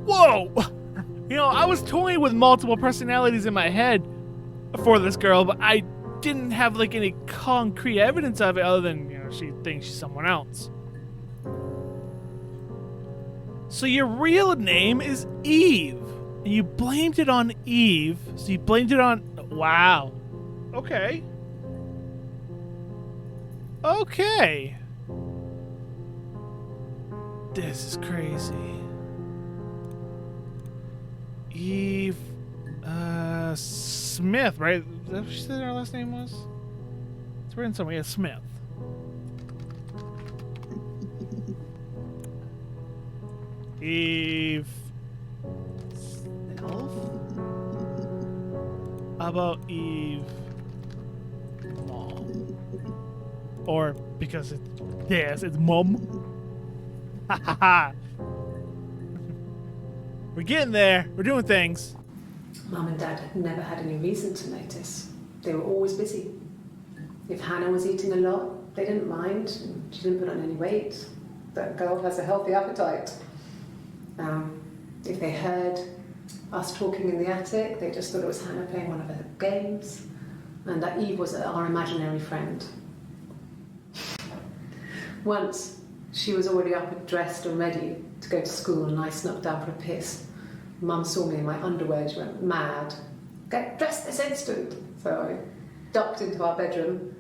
Whoa! You know, I was toying with multiple personalities in my head for this girl, but I didn't have like any concrete evidence of it other than, you know, she thinks she's someone else. So your real name is Eve, and you blamed it on Eve. So you blamed it on... Wow. Okay. Okay. This is crazy. Eve Smith, right? Is that what she said her last name was? It's written somewhere. Yeah, Smith. Eve Self? How about Eve Mom? Or because it's yes, it's Mom. Ha ha ha. We're getting there. We're doing things. Mum and Dad had never had any reason to notice. They were always busy. If Hannah was eating a lot, they didn't mind. She didn't put on any weight. That girl has a healthy appetite. If they heard us talking in the attic, they just thought it was Hannah playing one of her games, and that Eve was our imaginary friend. Once, she was already up and dressed and ready to go to school, and I snuck down for a piss. Mum saw me in my underwear, she went mad. Get dressed this instant! So I ducked into our bedroom,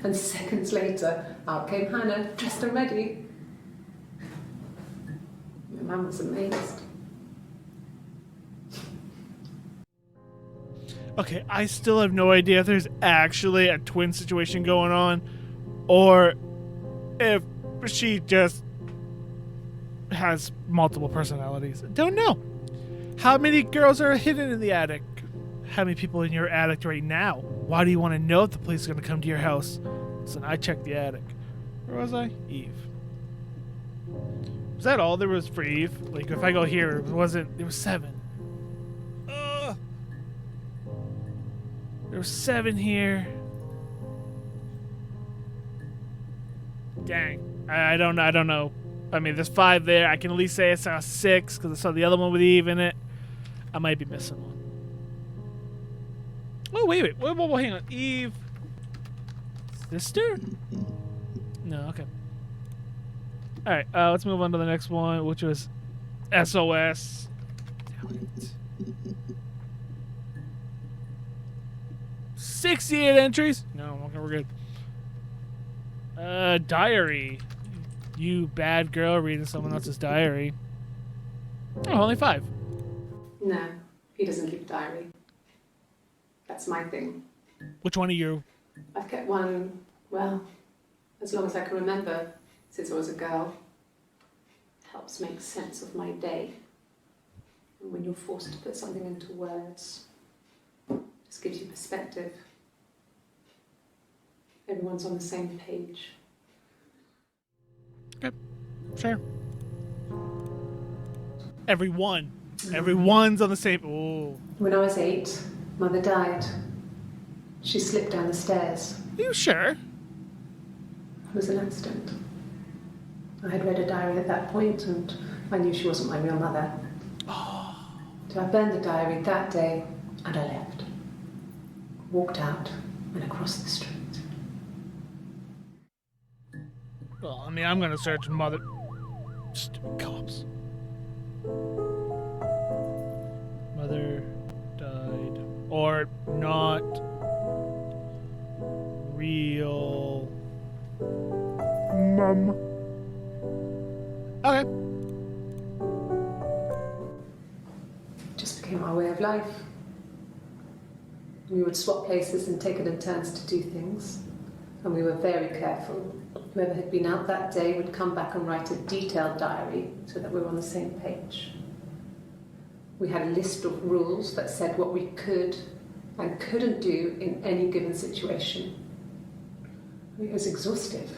and seconds later, out came Hannah, dressed and ready. My mum was amazed. Okay, I still have no idea if there's actually a twin situation going on, or if she just has multiple personalities. Don't know. How many girls are hidden in the attic? How many people in your attic right now? Why do you want to know if the police is going to come to your house? Listen, I checked the attic. Where was I? Eve. Was that all there was for Eve? Like, if I go here, it wasn't... There was 7. There was 7 here. Dang. I don't know. I mean, there's 5 there. I can at least say I saw 6 because I saw the other one with Eve in it. I might be missing one. Oh, wait. Whoa, hang on. Eve. Sister? No, okay. Alright, let's move on to the next one, which was SOS. Damn it. 68 entries? No, okay, we're good. Diary. You bad girl reading someone else's diary. Oh, only 5. No, he doesn't keep a diary. That's my thing. Which one are you? I've kept one, well, as long as I can remember, since I was a girl. Helps make sense of my day. And when you're forced to put something into words, just gives you perspective. Everyone's on the same page. Okay, sure. Everyone's on the same... Ooh. When I was 8, Mother died. She slipped down the stairs. Are you sure? It was an accident. I had read a diary at that point, and I knew she wasn't my real mother. Oh. So I burned the diary that day, and I left. Walked out and across the street. Well, I mean, I'm gonna search mother... Stupid cops. Mother died. Or not real mom. Okay. Just became our way of life. We would swap places and take it in turns to do things. And we were very careful. Whoever had been out that day would come back and write a detailed diary so that we were on the same page. We had a list of rules that said what we could and couldn't do in any given situation. It was exhaustive.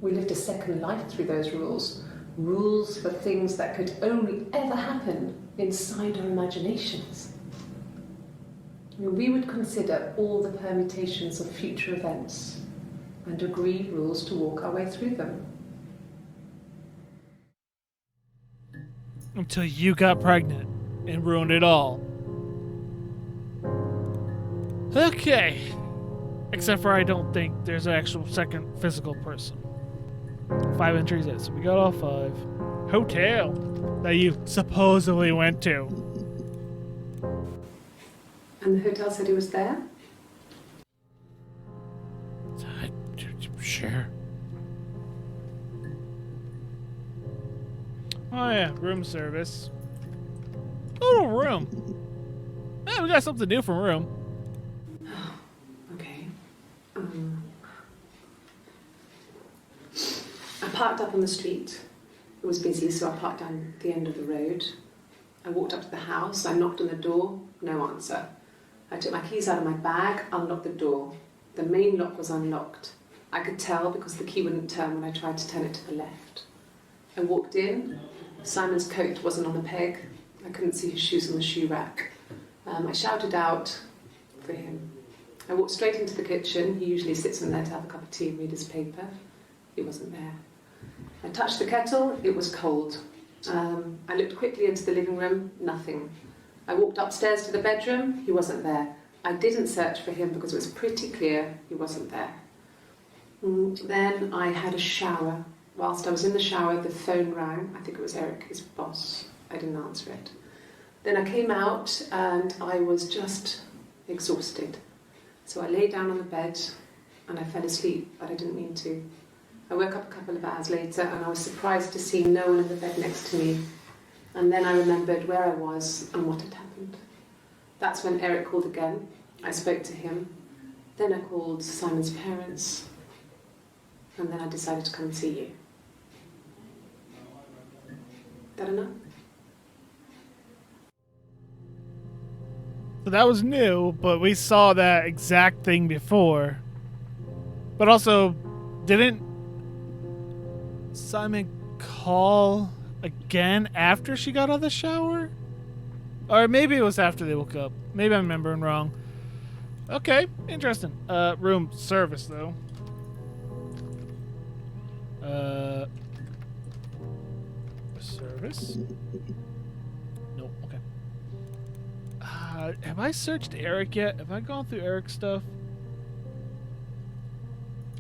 We lived a second life through those rules. Rules for things that could only ever happen inside our imaginations. I mean, we would consider all the permutations of future events and agree rules to walk our way through them. Until you got pregnant and ruined it all. Okay. Except for I don't think there's an actual second physical person. 5 entries in, so we got all 5. Hotel that you supposedly went to. And the hotel said he was there? Sure. Oh yeah, room service. Little room. Yeah, we got something new from room. Okay. I parked up on the street. It was busy, so I parked down the end of the road. I walked up to the house. I knocked on the door. No answer. I took my keys out of my bag, unlocked the door. The main lock was unlocked. I could tell because the key wouldn't turn when I tried to turn it to the left. I walked in. Simon's coat wasn't on the peg. I couldn't see his shoes on the shoe rack. I shouted out for him. I walked straight into the kitchen. He usually sits in there to have a cup of tea and read his paper. He wasn't there. I touched the kettle. It was cold. I looked quickly into the living room. Nothing. I walked upstairs to the bedroom. He wasn't there. I didn't search for him because it was pretty clear he wasn't there. Then I had a shower. Whilst I was in the shower, the phone rang. I think it was Eric, his boss. I didn't answer it. Then I came out and I was just exhausted. So I lay down on the bed and I fell asleep, but I didn't mean to. I woke up a couple of hours later and I was surprised to see no one in the bed next to me. And then I remembered where I was and what had happened. That's when Eric called again. I spoke to him. Then I called Simon's parents. And then I decided to come and see you. Is that enough? So that was new, but we saw that exact thing before. But also, didn't Simon call again after she got out of the shower? Or maybe it was after they woke up. Maybe I'm remembering wrong. Okay, interesting. Room service, though. Service? Nope, okay. Have I searched Eric yet? Have I gone through Eric's stuff?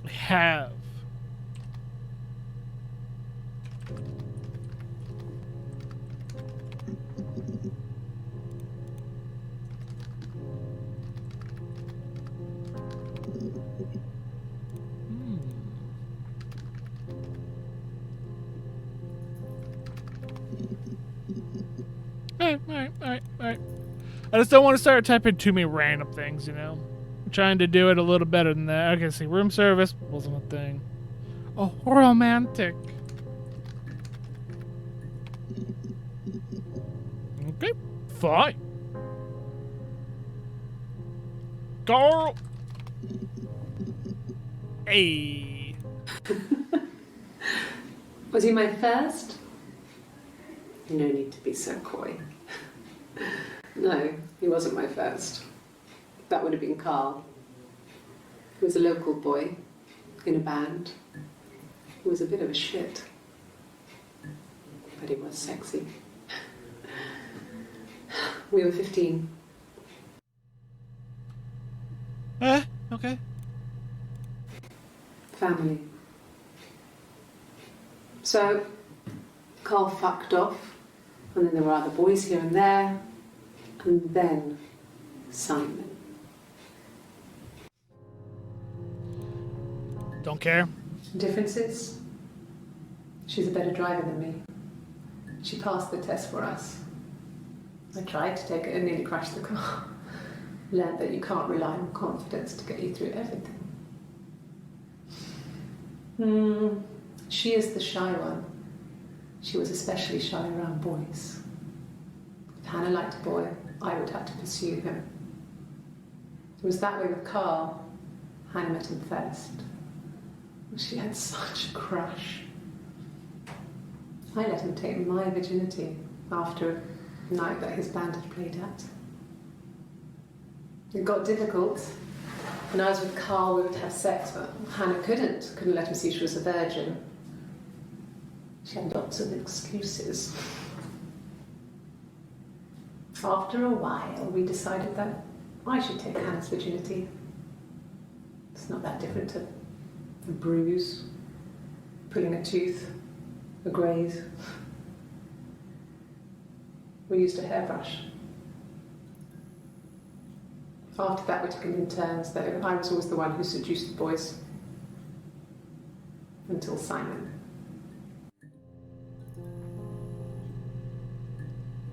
I have. Alright. I just don't want to start typing too many random things, you know? I'm trying to do it a little better than that. Okay, see, room service wasn't a thing. Oh, romantic. Okay, fine. Girl. Hey. Was he my first? No need to be so coy. No, he wasn't my first. That would have been Carl. He was a local boy in a band. He was a bit of a shit. But he was sexy. We were 15. Okay. Family. So, Carl fucked off, and then there were other boys here and there, and then Simon. Don't care. Differences? She's a better driver than me. She passed the test for us. I tried to take it and nearly crashed the car. Learned that you can't rely on confidence to get you through everything. She is the shy one. She was especially shy around boys. If Hannah liked a boy, I would have to pursue him. It was that way with Carl. Hannah met him first. She had such a crush. I let him take my virginity after a night that his band had played at. It got difficult. When I was with Carl, we would have sex, but Hannah couldn't let him see she was a virgin. She had lots of excuses. After a while, we decided that I should take Hannah's virginity. It's not that different to a bruise, pulling a tooth, a graze. We used a hairbrush. After that, we took it in turns, though. I was always the one who seduced the boys. Until Simon.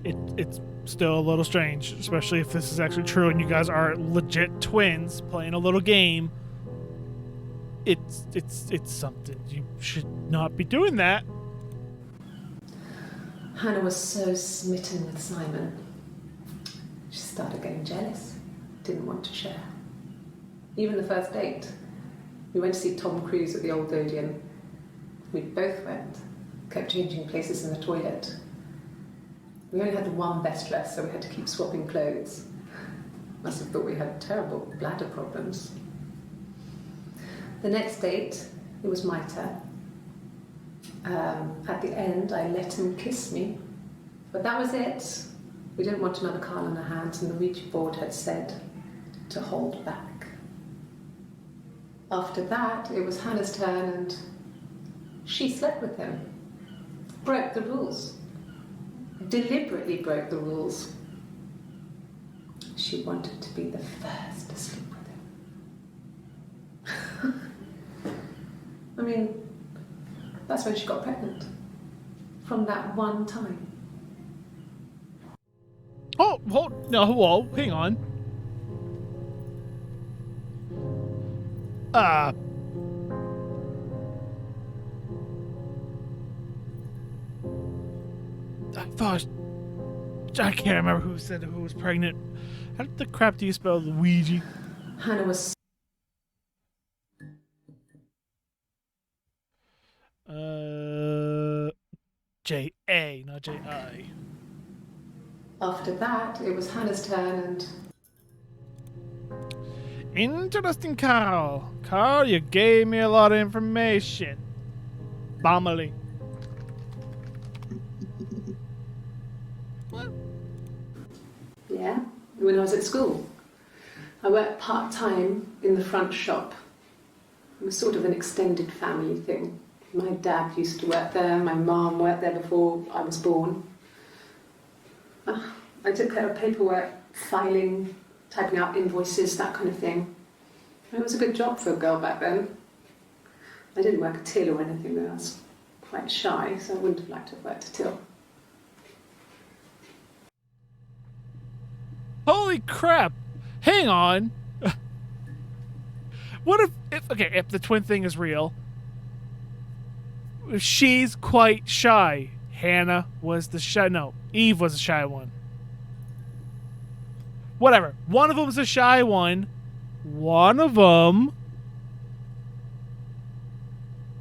It's still a little strange, especially if this is actually true and you guys are legit twins playing a little game. It's something. You should not be doing that. Hannah was so smitten with Simon. She started getting jealous, didn't want to share. Even the first date, we went to see Tom Cruise at the Old Odeon. We both went, kept changing places in the toilet. We only had the one best dress, so we had to keep swapping clothes. Must have thought we had terrible bladder problems. The next date, it was my turn. At the end, I let him kiss me. But that was it. We didn't want another Carl on our hands, and the Ouija board had said to hold back. After that, it was Hannah's turn, and she slept with him. Broke the rules. Deliberately broke the rules. She wanted to be the first to sleep with him. I mean, that's when she got pregnant. From that one time. Oh, no, whoa, hang on. I can't remember who said who was pregnant. How the crap do you spell Luigi? Hannah was J-A, not J-I. After that, it was Hannah's turn, and Interesting, Carl. Carl, you gave me a lot of information. Bomily. What? yeah, when I was at school. I worked part-time in the front shop. It was sort of an extended family thing. My dad used to work there, my mum worked there before I was born. I took care of paperwork, filing, typing out invoices, that kind of thing. It was a good job for a girl back then. I didn't work a till or anything though. I was quite shy, so I wouldn't have liked to have worked a till. Holy crap! Hang on. What if the twin thing is real? She's quite shy. Hannah was the shy. No, Eve was the shy one. Whatever. One of them's a shy one. One of them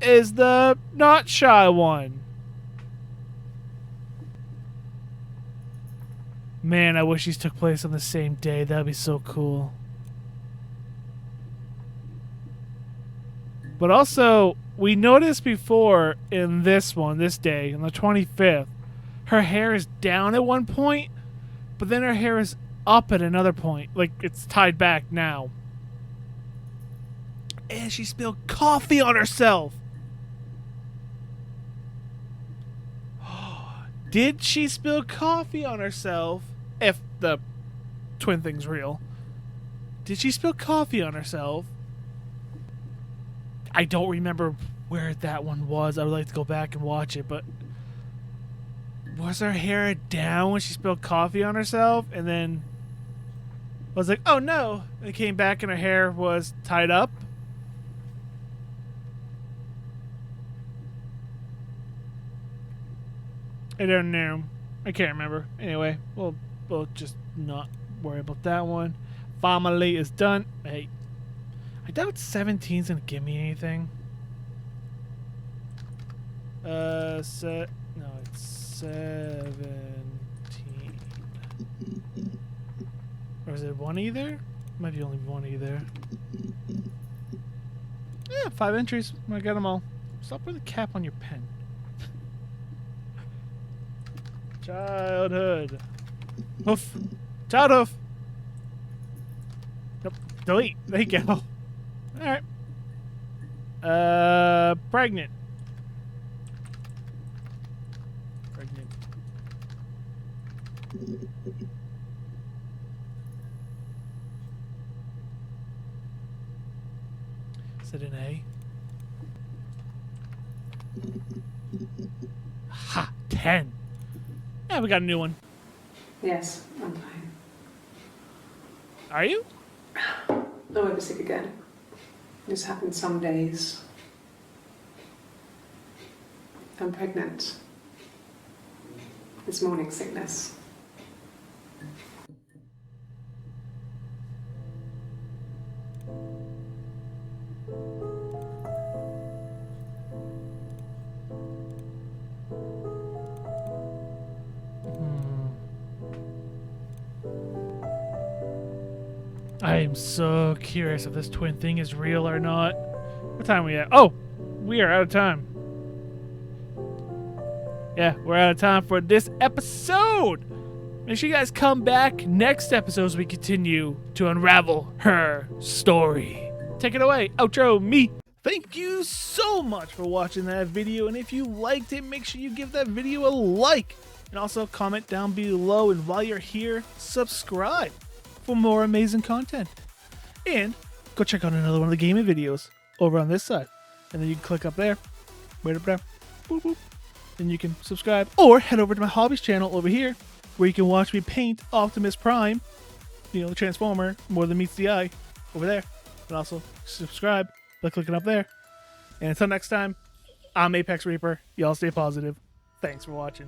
is the not shy one. Man, I wish these took place on the same day. That'd be so cool. But also, we noticed before in this day, on the 25th, her hair is down at one point, but then her hair is up at another point. Like, it's tied back now. And she spilled coffee on herself. Did she spill coffee on herself? If the twin thing's real. Did she spill coffee on herself? I don't remember where that one was. I would like to go back and watch it, but was her hair down when she spilled coffee on herself? And then I was like, oh no. And it came back and her hair was tied up. I don't know. I can't remember. Anyway, we'll just not worry about that one. Family is done. Hey, I doubt 17's gonna give me anything. No, it's 17. Or is it one either? Might be only one either. Yeah, 5 entries. I got them all. Stop with the cap on your pen. Childhood. Hoof. Child hoof. Nope. Delete. There you go. Alright. Pregnant. Pregnant. Is it an A? Ha! 10. Yeah, we got a new one. Yes, I'm fine. Are you? I won't be sick again. This happens some days. I'm pregnant. It's morning sickness. I am so curious if this twin thing is real or not. What time are we at? Oh, we are out of time. Yeah, we're out of time for this episode. Make sure you guys come back next episode as we continue to unravel her story. Take it away, outro me. Thank you so much for watching that video, and if you liked it, make sure you give that video a like, and also comment down below, and while you're here, subscribe for more amazing content. And go check out another one of the gaming videos over on this side, and then you can click up there, right up there, boop boop, and you can subscribe, or head over to my hobbies channel over here, where you can watch me paint Optimus Prime, you know, the Transformer, more than meets the eye, over there. And also subscribe by clicking up there. And until next time, I'm ApexReaper. Y'all stay positive. Thanks for watching.